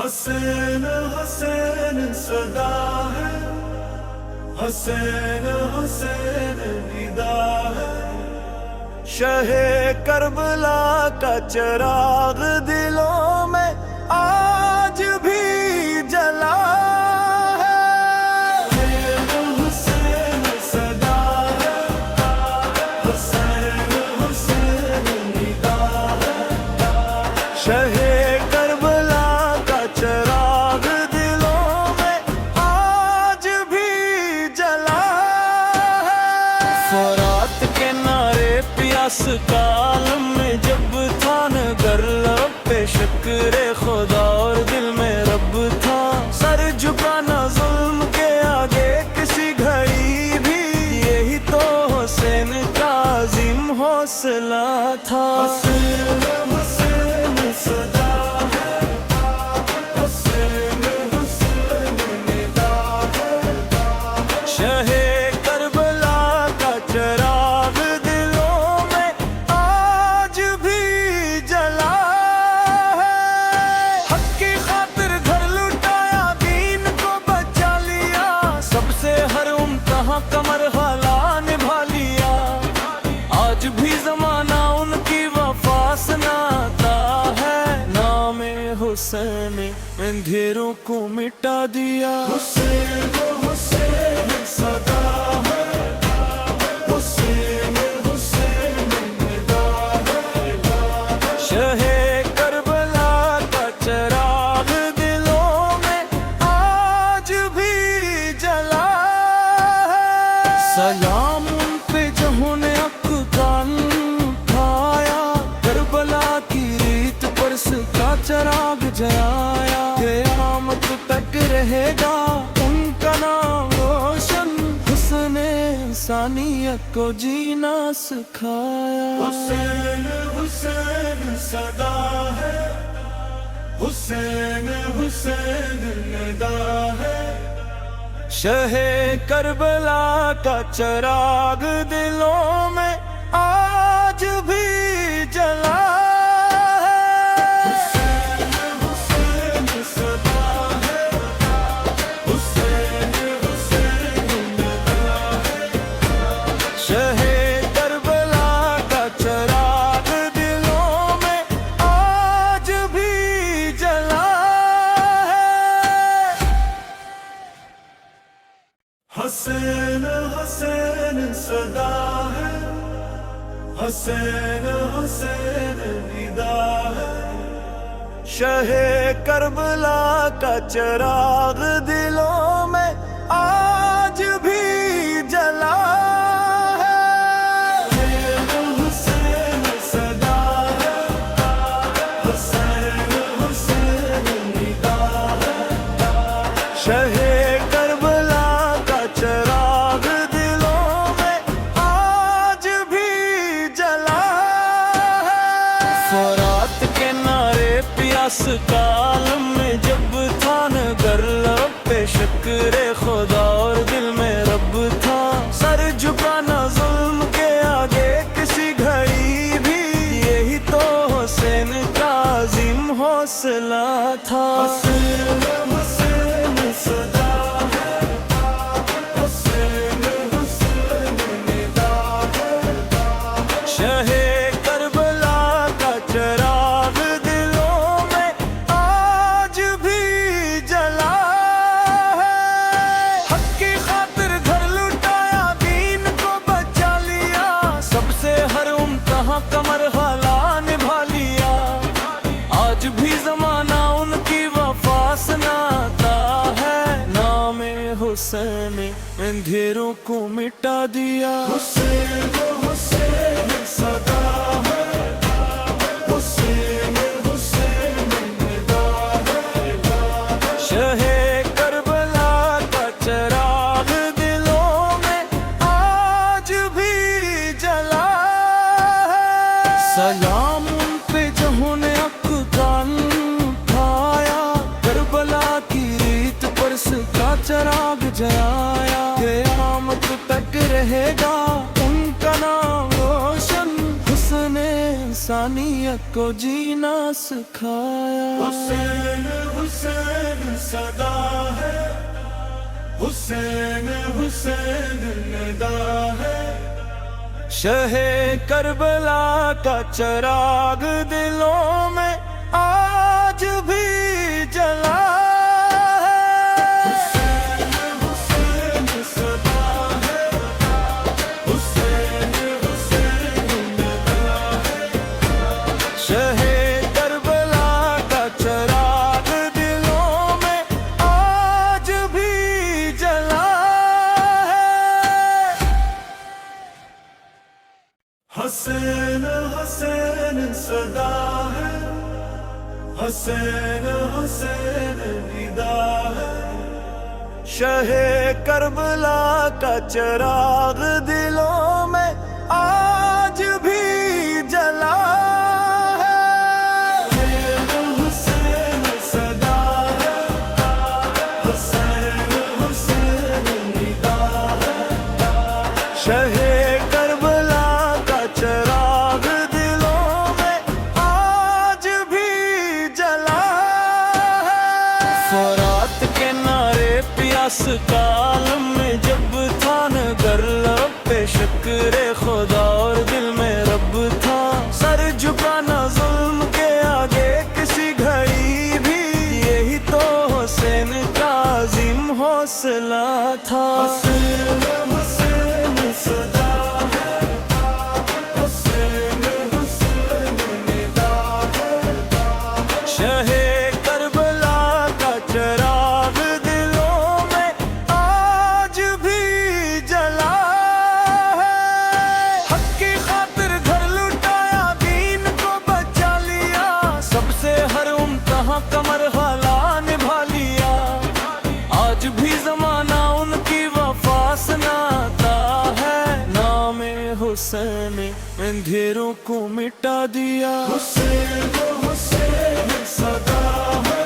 حسین حسین صدا ہے، حسین حسین ندا ہے، شہ کربلا کا چراغ دلوں میں آج بھی جلا ہے۔ حسین حسین صدا ہے، حسین حسین ندا ہے، شہ اس کالم میں جب تھا نگر لب پہ شکر خدا اور دل میں رب تھا، سر جھکانا ظلم کے آگے کسی گھڑی بھی، یہی تو حسین کا عظیم حوصلہ تھا۔ حسین حسین صدا ہے، حسین حسین ندا ہے، شہ کربلا کا چراغ کمر حالا نبھا لیا، آج بھی زمانہ ان کی وفا سناتا ہے، نام حسین اندھیروں کو مٹا دیا۔ حسین حسین صدا ہے، حسین حسین ندا ہے، شہ کربلا کا چراغ دلوں میں آج بھی جلا۔ سلام ان پہ جنہوں نے اقدام اٹھایا، کربلا کی ریت پر کا چراغ جلایا، قیامت تک رہے گا ان کا نام روشن، حسن انسانیت کو جینا سکھایا۔ حسین حسین صدا ہے، حسین حسین ندا ہے، شہ کربلا کا چراغ دلوں میں آج بھی جلا ہے۔ حسین حسین صدا ہے، حسین حسین ندا ہے، شہ کربلا کا چراغ دلوں میں آج بھی جلا ہے۔ حسین حسین صدا ہے، حسین حسین ندا ہے، شہ کربلا کا چراغ دلوں میں آج بھی جلا ہے۔ حسین حسین صدا ہے، حسین حسین ندا ہے، شہ اس کالم میں جب تھا نگر لب پہ شکر خدا اور دل میں رب تھا، سر جھکانا ظلم کے آگے کسی گھڑی بھی، یہی تو حسین کا عظیم حوصلہ تھا۔ حسین حسین صدا ہے، حسین حسین ندا ہے، شہ کربلا کا چراغ کمر حالا نبھا لیا، آج بھی زمانہ ان کی وفا سناتا ہے، نام حسین اندھیروں کو مٹا دیا۔ حسین حسین صدا ہے، حسین حسین ندا ہے، شہ کربلا کا چراغ دلوں میں آج بھی جلا۔ سلام ان پہ جنہوں نے اقدام اٹھایا، کربلا کی ریت پر کا چراغ جلایا، قیامت تک رہے گا ان کا نام روشن، حسن انسانیت کو جینا سکھایا۔ حسین حسین صدا ہے، حسین حسین ندا ہے، شہ کربلا کا چراغ دلوں میں آج بھی جلا حسین حسین صدا ہے، حسین حسین ندا ہے، شہ کربلا کا چراغ دلوں میں آج بھی جلا ہے۔ حسین صدا ہے، حسین حسین ندا ہے، شہ فرات کے نعرے پیاس کا عالم میں جب تھا، نگر لب پہ شکر خدا اور دل میں رب تھا، سر جھکانا ظلم کے آگے کسی گھڑی بھی، یہی تو حسین کا عظیم حوصلہ تھا۔ حسین حسین صدا ہے، حسین حسین ندا ہے، شہ چراغ دلوں میں آج بھی جلا ہے، حق کی خاطر گھر لٹایا، دین کو بچا لیا، سب سے ہر امتحاں کا مرحلہ نبھا لیا، آج بھی زمانہ ان کی وفا سناتا ہے، نام حسین اندھیروں کو مٹا دیا۔ حسین حسین صدا ہے،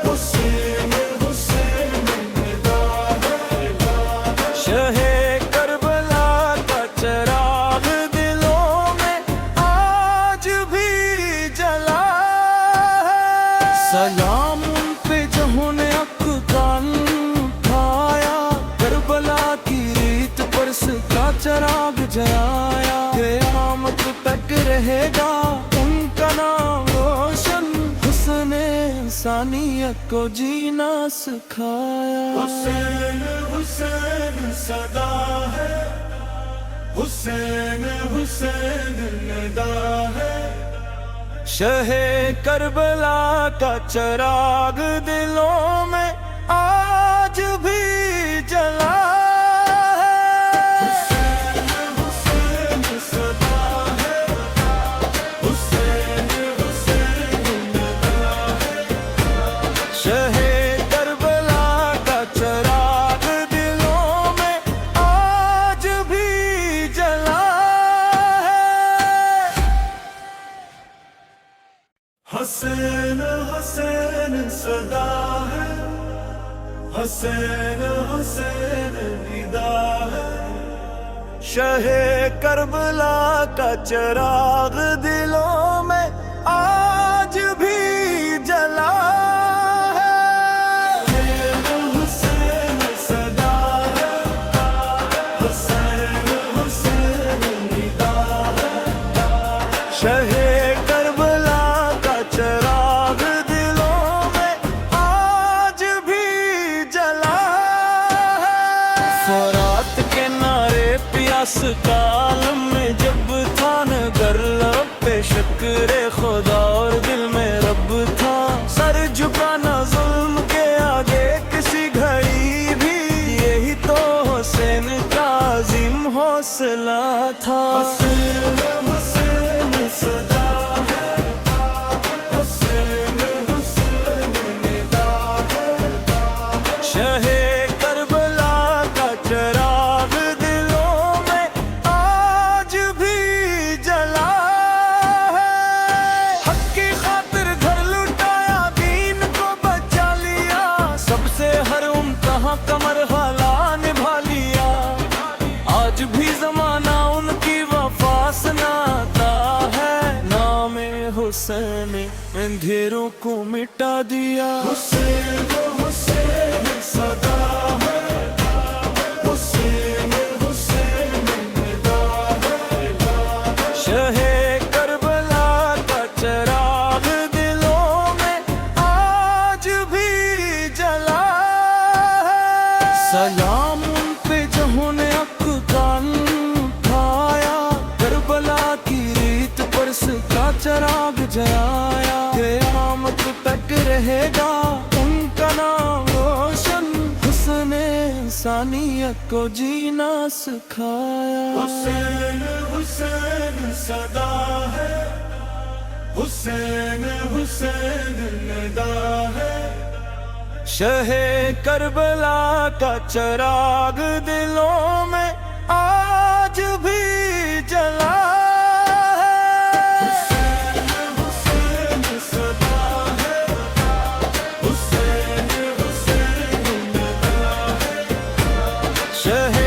حسین حسین ندا ہے، شہ کربلا کا چراغ دلوں میں آج بھی جلا ہے۔ سلام ان پہ جنہوں نے اقدام اٹھایا، کربلا کی ریت پر کا چراغ جلایا، قیامت تک رہے گا ان کا نام روشن، حسن انسانیت کو جینا سکھایا۔ حسین حسین صدا ہے، حسین حسین ندا ہے، شہ کربلا کا چراغ دلوں میں آج بھی جلا ہے۔ حسین حسین صدا ہے، حسین حسین ندا ہے، شہ کربلا کا چراغ دلوں میں آج بھی جلا ہے۔ حسین حسین صدا ہے، حسین حسین ندا ہے، شہ کربلا کا چراغ دلوں میں آج بھی جلا ہے۔ حسین صدا ہے، حسین حسین ندا ہے، شہ کربلا کا چراغ دلوں میں آج بھی جلا ہے۔ فرات کے نعرے پیاس کا عالم میں جب تھا، نگر لب پہ شکر خدا اور دل میں رب تھا، سر جھکانا ظلم کے آگے کسی گھڑی بھی، یہی تو حسین کا عظیم حوصلہ تھا۔ حسین حسین صدا ہے، حسین حسین ندا ہے، شہ کربلا کا چراغ دلوں میں آج بھی جلا ہے، حق کی خاطر گھر لٹایا، دین کو بچا لیا، سب سے ہر امتحاں کا مرحلہ نبھا لیا، آج بھی زمانہ ان کی وفا سنا اندھیروں کو مٹا دیا۔ حسین حسین صدا ہے، حسین حسین ندا ہے، شہ کربلا کا چراغ دلوں میں آج بھی جلا ہے۔ سلام ان پہ جنہوں نے افغان اٹھایا، کربلا کی ریت پر سے کا چراغ جلایا۔ قیامت تک رہے گا ان کا نام روشن، حسن انسانیت کو جینا سکھایا۔ حسین حسین صدا ہے، حسین حسین ندا ہے، شہ کربلا کا چراغ دلوں میں آج بھی جلا ہے۔ حسین حسین صدا ہے، حسین حسین ندا ہے، شہ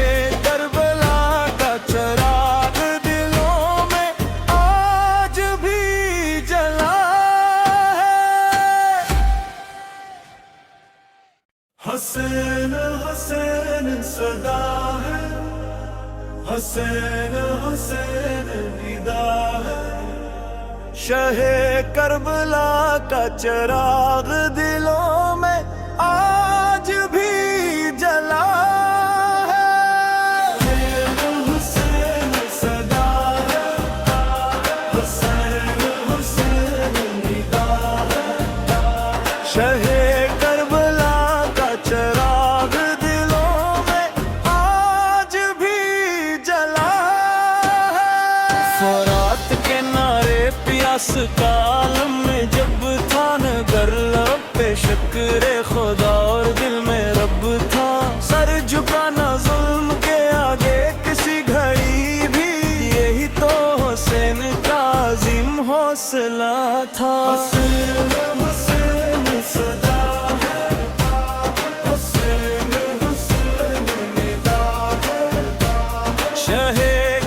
کربلا کا چراغ دلوں میں آج بھی جلا ہے۔ حسین حسین صدا ہے، حسین حسین ندا ہے، شہ کربلا کا چراغ دلوں میں آج بھی جلا ہے۔ حسین حسین صدا ہے، حسین حسین ندا ہے، شہ کربلا کا چراغ دلوں میں آج بھی جلا ہے۔ فرات کے نعرے پیاس کا عالم میں جب تھا، نگر لب پہ شکر خدا اور دل میں رب تھا، سر جھکانا ظلم کے آگے کسی گھڑی بھی، یہی تو حسین کا عظیم حوصلہ تھا۔ حسین حسین صدا ہے، حسین حسین ندا ہے، شہ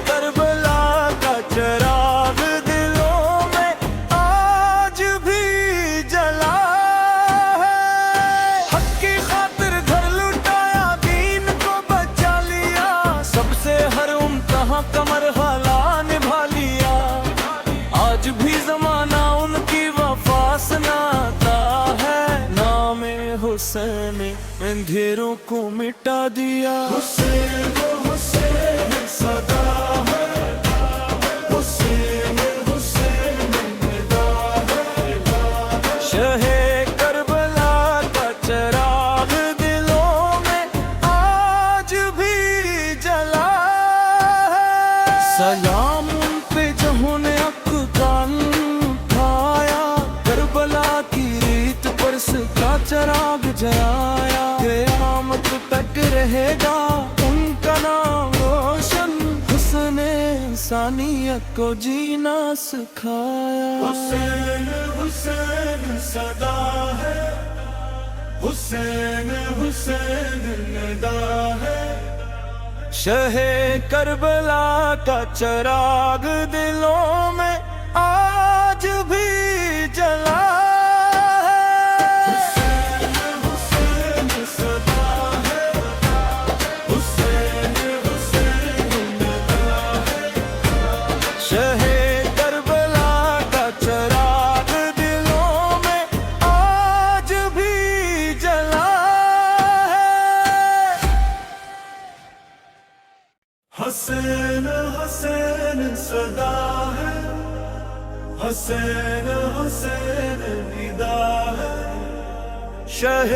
کربلا کا چراغ دلوں میں آج بھی جلا ہے۔ حق کی خاطر گھر لٹایا، دین کو بچا لیا، سب سے ہر امتحاں کا مرحلہ نبھا لیا، آج بھی زمانہ ان کی وفا سناتا ہے۔ نام حسین اندھیروں کو مٹا دیا۔ حسین حسین صدا ہے، حسین حسین ندا ہے، شہ کربلا کا چراغ دلوں میں آج بھی جلا ہے۔ سلام ان پہ جنہوں نے افغان اٹھایا، کربلا کی ریت پر سے کا چراغ جلایا۔ قیامت تک رہے گا ان کا نام روشن، حسن انسانیت کو جینا سکھایا۔ حسین حسین صدا ہے، حسین حسین ندا ہے، شہ کربلا کا چراغ دلوں میں آج بھی جلا ہے۔ حسین حسین صدا ہے، حسین حسین ندا ہے، شہ کربلا کا چراغ دلوں میں آج بھی جلا ہے۔ حسین حسین صدا ہے، حسین حسین ندا ہے، شہ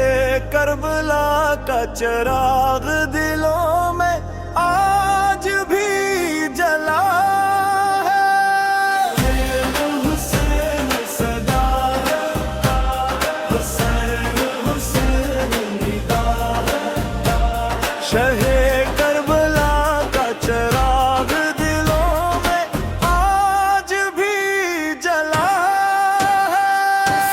کربلا کا چراغ دلوں میں آج بھی جلا ہے۔ حسین حسین صدا ہے، حسین حسین ندا ہے، شہ کربلا کا چراغ دلوں میں آج بھی جلا ہے۔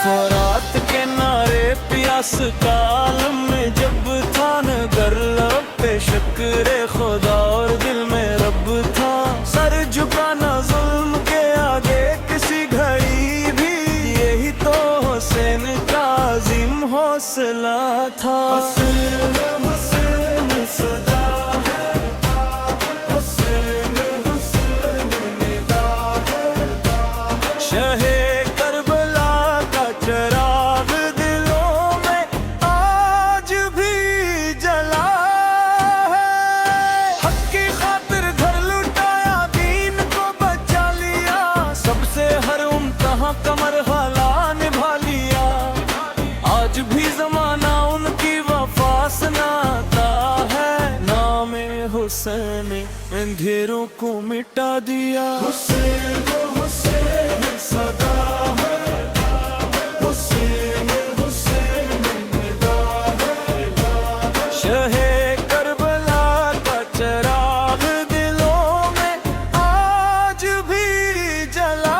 فرات کے نعرے پیاس کا عالم میں جب تھا، نگر لب پہ شکر خدا اور دل میں رب تھا، سر جھکانا ظلم کے آگے کسی گھڑی بھی، یہی تو حوصلہ تھا حسین حسین صدا ہے حسین حسین ندا ہے شہ کربلا کا چراغ دلوں میں آج بھی جلا ہے حق کی خاطر گھر لٹایا دین کو بچا لیا سب سے ہر امتحان کا مرحلہ نبھا لیا آج بھی زمانہ ان کی وفا سناتا ہے نام حسین اندھیروں کو مٹا دیا حسین حسین صدا ہے حسین حسین ندا ہے شہ کربلا کا چراغ دلوں میں آج بھی جلا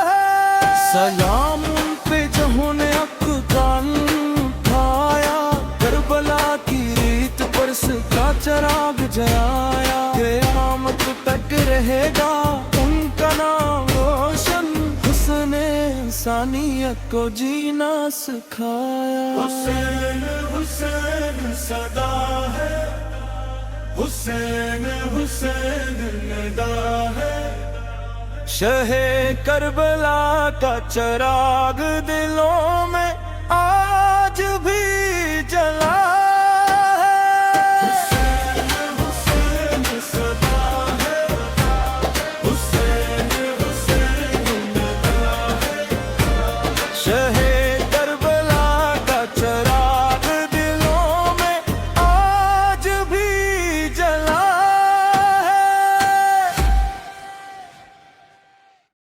ہے سلام ان پہ جنہوں نے افغان اٹھایا کربلا کی ریت پر کا چراغ جلایا قیامت تک رہے گا ان کا نام روشن حسن انسانیت کو جینا سکھایا حسین حسین صدا ہے حسین حسین ندا ہے شہ کربلا کا چراغ دلوں میں